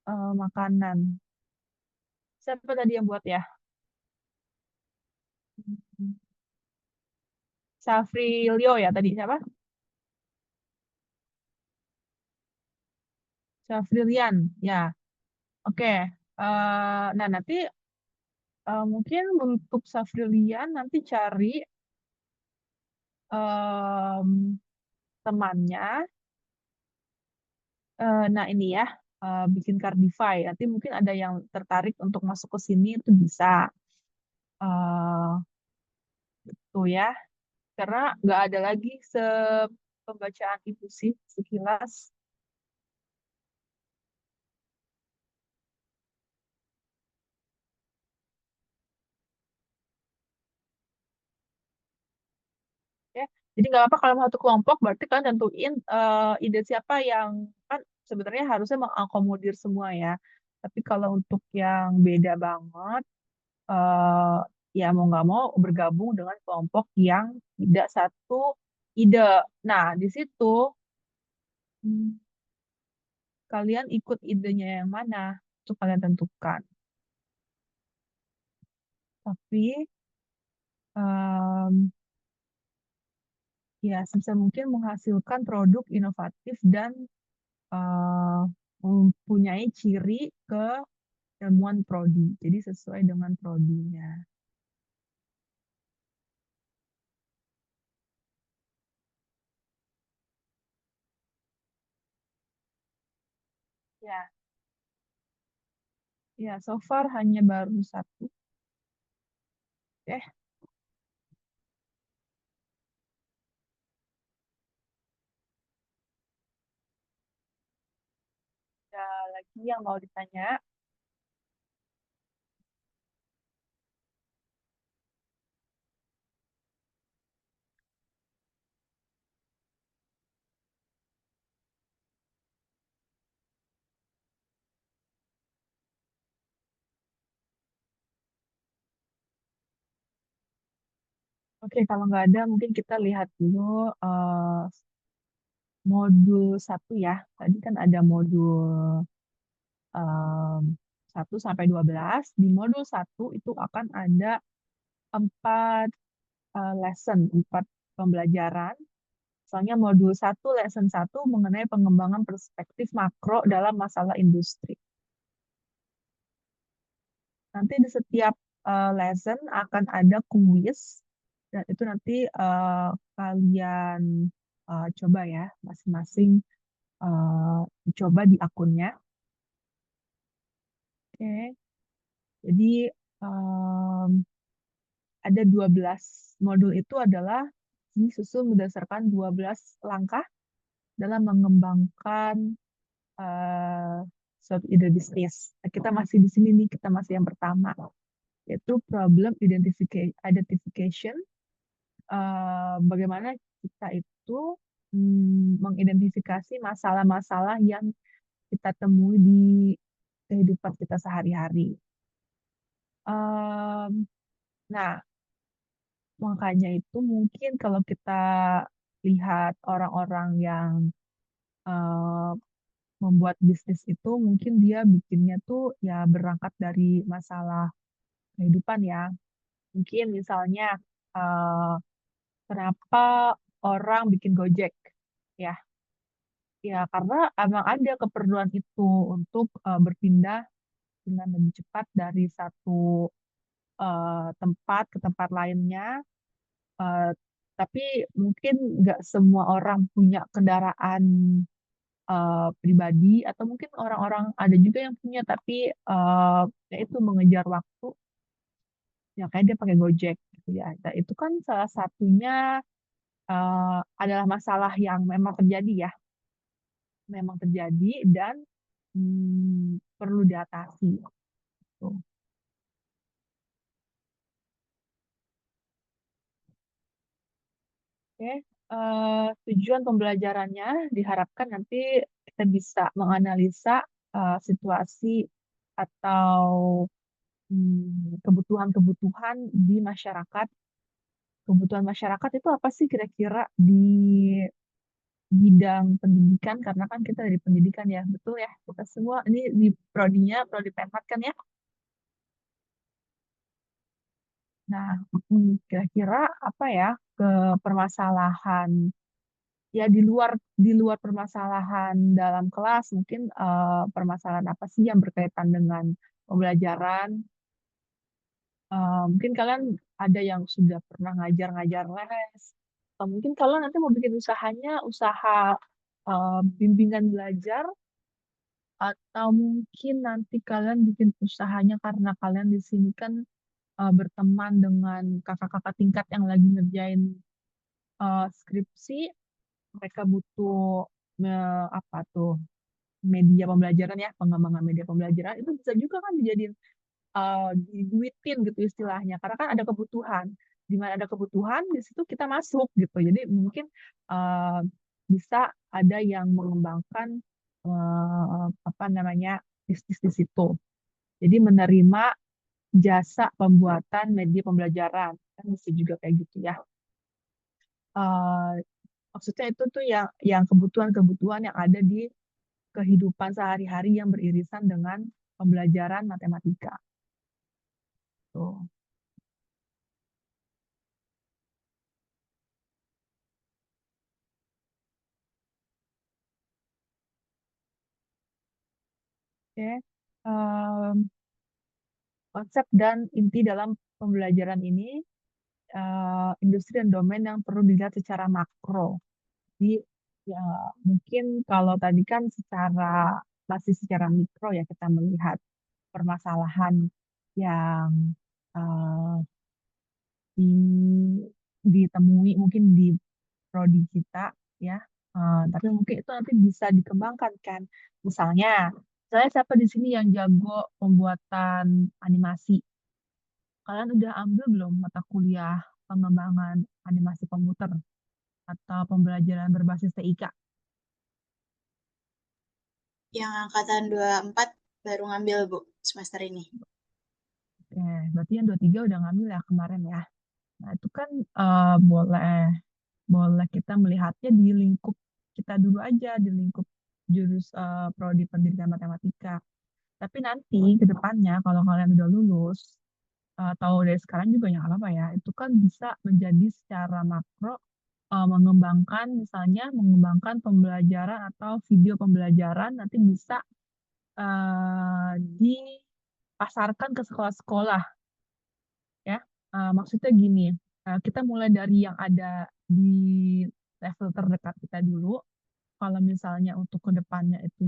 makanan. Siapa tadi yang buat ya? Safrilio ya tadi siapa? Safrilian ya. Oke. Nah nanti mungkin untuk Safrilian nanti cari em, temannya. Nah ini ya bikin Cardify. Nanti mungkin ada yang tertarik untuk masuk ke sini itu bisa. Tuh ya. Karena nggak ada lagi pembacaan itu sih sekilas. Ya. Jadi nggak apa-apa kalau mau satu kelompok berarti kan tentuin ide siapa yang kan sebenarnya harusnya mengakomodir semua ya. Tapi kalau untuk yang beda banget eh, ya mau nggak mau bergabung dengan kelompok yang tidak satu ide. Nah, di situ hmm, kalian ikut idenya yang mana itu kalian tentukan. Tapi em, ya sebisa mungkin menghasilkan produk inovatif dan eh, mempunyai ciri keilmuan prodi. Jadi sesuai dengan prodinya. Ya, ya so far hanya baru satu. Oke, ada lagi yang mau ditanya? Oke, kalau nggak ada mungkin kita lihat dulu modul 1 ya. Tadi kan ada modul em, 1 sampai 12. Di modul 1 itu akan ada 4 lesson, 4 pembelajaran. Misalnya modul 1, lesson 1 mengenai pengembangan perspektif makro dalam masalah industri. Nanti di setiap lesson akan ada kuis, dan itu nanti kalian coba ya, masing-masing coba di akunnya. Oke, jadi em, ada 12 modul itu adalah disusun berdasarkan 12 langkah dalam mengembangkan suatu ide bisnis. Nah, kita masih di sini nih, kita masih yang pertama, yaitu problem identification. Bagaimana kita itu mengidentifikasi masalah-masalah yang kita temui di kehidupan kita sehari-hari. Nah, makanya itu mungkin kalau kita lihat orang-orang yang membuat bisnis itu, mungkin dia bikinnya tuh ya berangkat dari masalah kehidupan ya. Mungkin misalnya kenapa orang bikin Gojek ya? Ya karena emang ada keperluan itu untuk berpindah dengan lebih cepat dari satu tempat ke tempat lainnya. Eh, tapi mungkin nggak semua orang punya kendaraan pribadi, atau mungkin orang-orang ada juga yang punya tapi ya itu mengejar waktu, ya kayak dia pakai Gojek gitu ya. Nah, itu kan salah satunya adalah masalah yang memang terjadi ya, memang terjadi dan perlu diatasi. Gitu. Oke, tujuan pembelajarannya diharapkan nanti kita bisa menganalisa situasi atau kebutuhan-kebutuhan di masyarakat. Kebutuhan masyarakat itu apa sih kira-kira di bidang pendidikan? Karena kan kita dari pendidikan ya, betul ya. Kita semua ini di prodinya, prodi Penmat kan ya. Nah, kira-kira apa ya ke permasalahan ya di luar permasalahan dalam kelas, mungkin permasalahan apa sih yang berkaitan dengan pembelajaran? Mungkin kalian ada yang sudah pernah ngajar-ngajar les, atau mungkin kalau nanti mau bikin usahanya, usaha bimbingan belajar, atau mungkin nanti kalian bikin usahanya karena kalian di sini kan berteman dengan kakak-kakak tingkat yang lagi ngerjain skripsi, mereka butuh apa tuh media pembelajaran ya, pengembangan media pembelajaran itu bisa juga kan dijadiin diduitin gitu istilahnya, karena kan ada kebutuhan. Di mana ada kebutuhan, di situ kita masuk gitu. Jadi mungkin uh, bisa ada yang mengembangkan apa namanya bisnis di situ. Jadi menerima jasa pembuatan media pembelajaran kan bisa juga kayak gitu ya. Uh, Maksudnya itu tuh yang kebutuhan-kebutuhan yang ada di kehidupan sehari-hari yang beririsan dengan pembelajaran matematika. Tuh. Oke. Konsep dan inti dalam pembelajaran ini, industri dan domain yang perlu dilihat secara makro. Jadi ya, mungkin kalau tadi kan masih secara mikro ya, kita melihat permasalahan yang uh, ditemui mungkin di prodi kita ya. Tapi mungkin itu nanti bisa dikembangkan kan. Misalnya, saya siapa di sini yang jago pembuatan animasi? Kalian udah ambil belum mata kuliah pengembangan animasi komputer atau pembelajaran berbasis TIK? Yang angkatan 24 baru ngambil, Bu, semester ini. Oke, berarti yang 23 udah ngambil ya kemarin ya. Nah, itu kan boleh kita melihatnya di lingkup kita dulu aja, di lingkup prodi pendidikan matematika. Tapi nanti ke depannya kalau kalian udah lulus, atau dari sekarang juga yang apa ya, itu kan bisa menjadi secara makro mengembangkan pembelajaran atau video pembelajaran, nanti bisa dipasarkan ke sekolah-sekolah ya. Maksudnya gini, kita mulai dari yang ada di level terdekat kita dulu. Kalau misalnya untuk kedepannya itu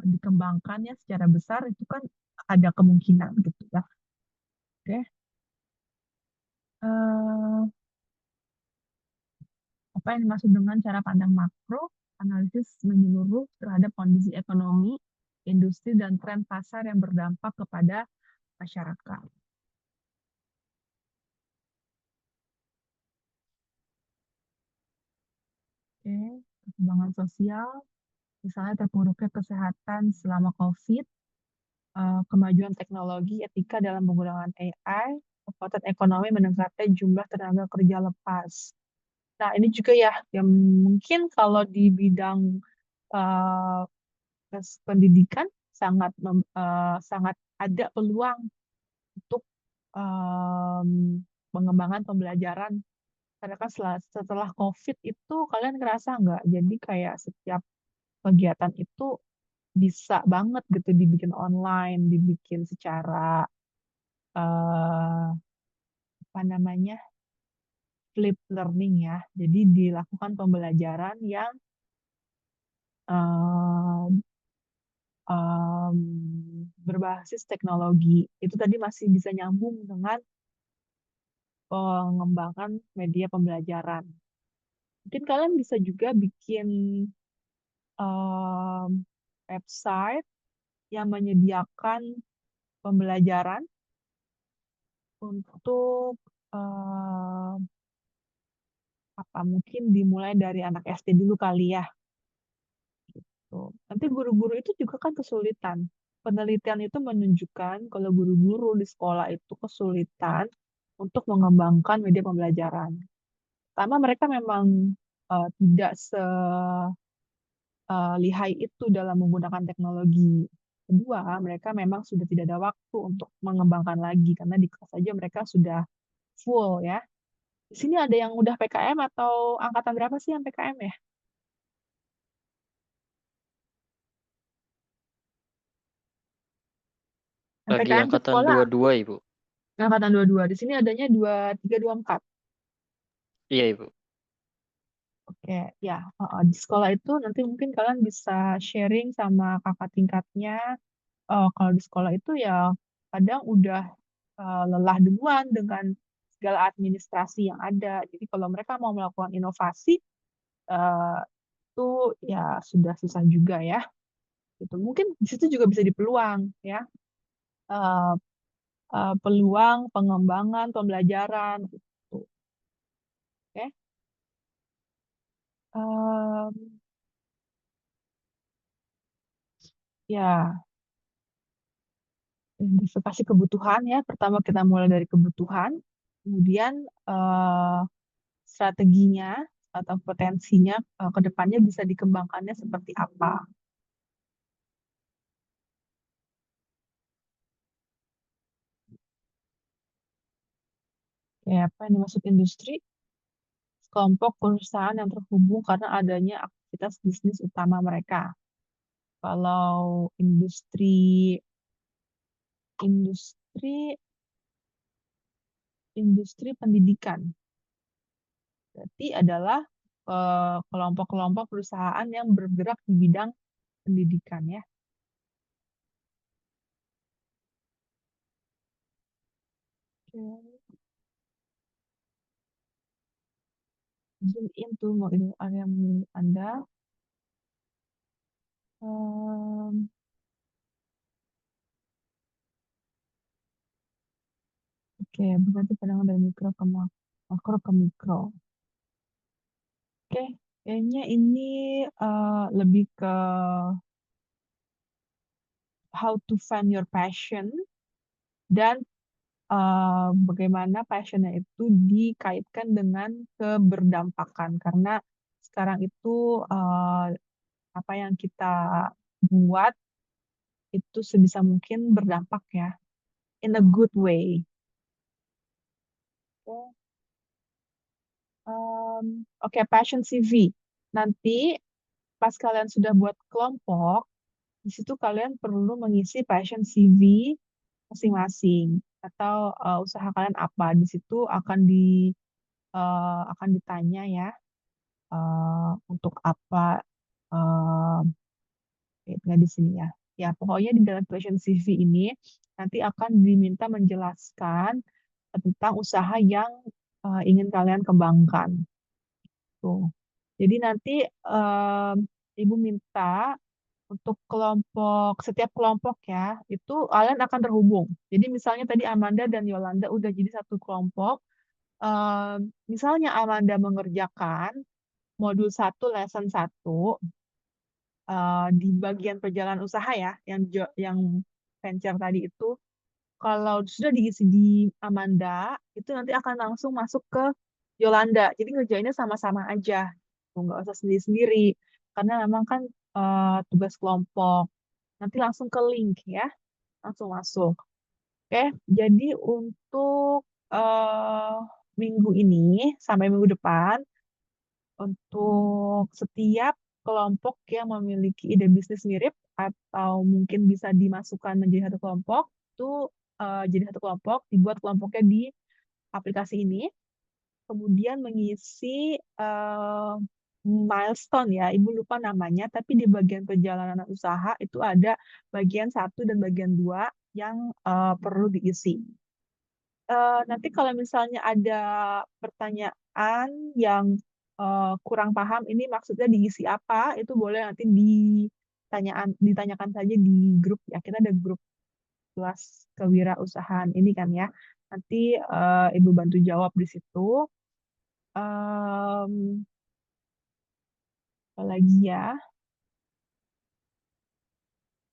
dikembangkan ya secara besar, itu kan ada kemungkinan gitu ya. Oke. Apa yang dimaksud dengan cara pandang makro? Analisis menyeluruh terhadap kondisi ekonomi, industri, dan tren pasar yang berdampak kepada masyarakat. Oke, perkembangan sosial, misalnya terpuruknya kesehatan selama COVID, kemajuan teknologi, etika dalam penggunaan AI, kekuatan ekonomi meningkatnya jumlah tenaga kerja lepas. Nah, ini juga ya, yang mungkin kalau di bidang uh, pendidikan sangat ada peluang untuk pengembangan pembelajaran. Karena kan setelah COVID itu kalian ngerasa nggak? Jadi kayak setiap kegiatan itu bisa banget gitu dibikin online, dibikin secara apa namanya flip learning ya. Jadi dilakukan pembelajaran yang berbasis teknologi. Itu tadi masih bisa nyambung dengan pengembangan media pembelajaran. Mungkin kalian bisa juga bikin website yang menyediakan pembelajaran untuk apa mungkin dimulai dari anak SD dulu kali ya. Gitu. Nanti guru-guru itu juga kan kesulitan. Penelitian itu menunjukkan kalau guru-guru di sekolah itu kesulitan untuk mengembangkan media pembelajaran. Pertama, mereka memang tidak lihai itu dalam menggunakan teknologi. Kedua, mereka memang sudah tidak ada waktu untuk mengembangkan lagi karena di kelas saja mereka sudah full ya. Di sini ada yang udah PKM atau angkatan berapa sih yang PKM ya? Yang Lagi PKM ke angkatan sekolah, 22, Ibu. angkatan 22. Di sini adanya 23, 24. Iya, Ibu. Oke, ya. Di sekolah itu nanti mungkin kalian bisa sharing sama kakak tingkatnya. Kalau di sekolah itu ya kadang udah lelah duluan dengan segala administrasi yang ada. Jadi kalau mereka mau melakukan inovasi, eh, itu ya sudah susah juga ya. Gitu. Mungkin di situ juga bisa dipeluang ya. Eh, Peluang pengembangan pembelajaran gitu. Oke. Em, ya, identifikasi kebutuhan ya. Pertama kita mulai dari kebutuhan, kemudian strateginya atau potensinya ke depannya bisa dikembangkannya seperti apa. Ya, apa yang dimaksud industri? Kelompok perusahaan yang terhubung karena adanya aktivitas bisnis utama mereka. Kalau industri industri pendidikan, berarti adalah kelompok-kelompok perusahaan yang bergerak di bidang pendidikan ya. Oke. Zoom in tuh mau ini area menurut Anda. Oke, berarti pandangan dari mikro ke makro ke mikro. Oke, kayaknya ini lebih ke how to find your passion dan bagaimana passionnya itu dikaitkan dengan keberdampakan karena sekarang itu apa yang kita buat itu sebisa mungkin berdampak ya in a good way. Oke, passion CV. Nanti pas kalian sudah buat kelompok, di situ kalian perlu mengisi passion CV masing-masing atau usaha kalian apa. Di situ akan ditanya ya untuk apa nggak di sini ya. Ya, pokoknya di dalam passion CV ini nanti akan diminta menjelaskan tentang usaha yang ingin kalian kembangkan. gitu. Jadi nanti Ibu minta untuk setiap kelompok ya, itu kalian akan terhubung. Jadi misalnya tadi Amanda dan Yolanda udah jadi satu kelompok. Misalnya Amanda mengerjakan modul 1, lesson 1 di bagian perjalanan usaha ya, yang venture tadi itu, kalau sudah diisi di Amanda, itu nanti akan langsung masuk ke Yolanda. Jadi ngerjainnya sama-sama aja, nggak usah sendiri-sendiri, karena memang kan tugas kelompok. Nanti langsung ke link ya, langsung masuk. Oke, jadi untuk minggu ini sampai minggu depan, untuk setiap kelompok yang memiliki ide bisnis mirip atau mungkin bisa dimasukkan menjadi satu kelompok, itu jadi satu kelompok, dibuat kelompoknya di aplikasi ini, kemudian mengisi milestone ya, Ibu lupa namanya, tapi di bagian perjalanan usaha itu ada bagian 1 dan bagian 2 yang perlu diisi. Nanti kalau misalnya ada pertanyaan yang kurang paham, ini maksudnya diisi apa, itu boleh nanti ditanyakan saja di grup ya. Kita ada grup kelas kewirausahaan ini kan ya. Nanti Ibu bantu jawab di situ. Apalagi ya.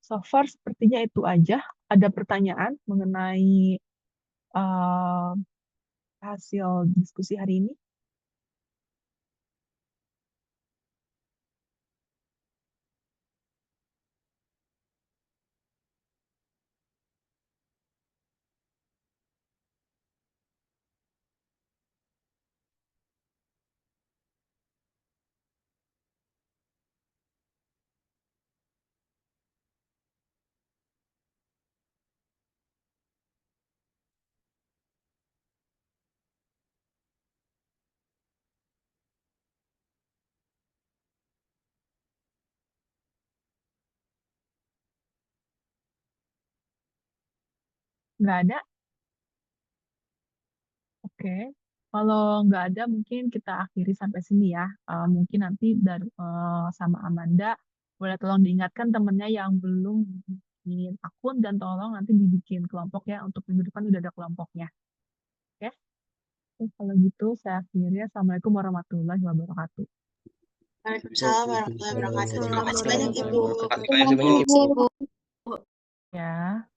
So far sepertinya itu aja. Ada pertanyaan mengenai hasil diskusi hari ini? Nggak ada? Oke, kalau nggak ada mungkin kita akhiri sampai sini ya. Mungkin nanti dari sama Amanda boleh tolong diingatkan temennya yang belum bikin akun dan tolong nanti dibikin kelompok ya. Untuk minggu depan udah ada kelompoknya. Oke? Oke, kalau gitu saya akhiri. Assalamualaikum warahmatullahi wabarakatuh. Waalaikumsalam warahmatullahi wabarakatuh. Terima kasih banyak Ibu. Terima kasih banyak, Ibu. Ibu. Ya.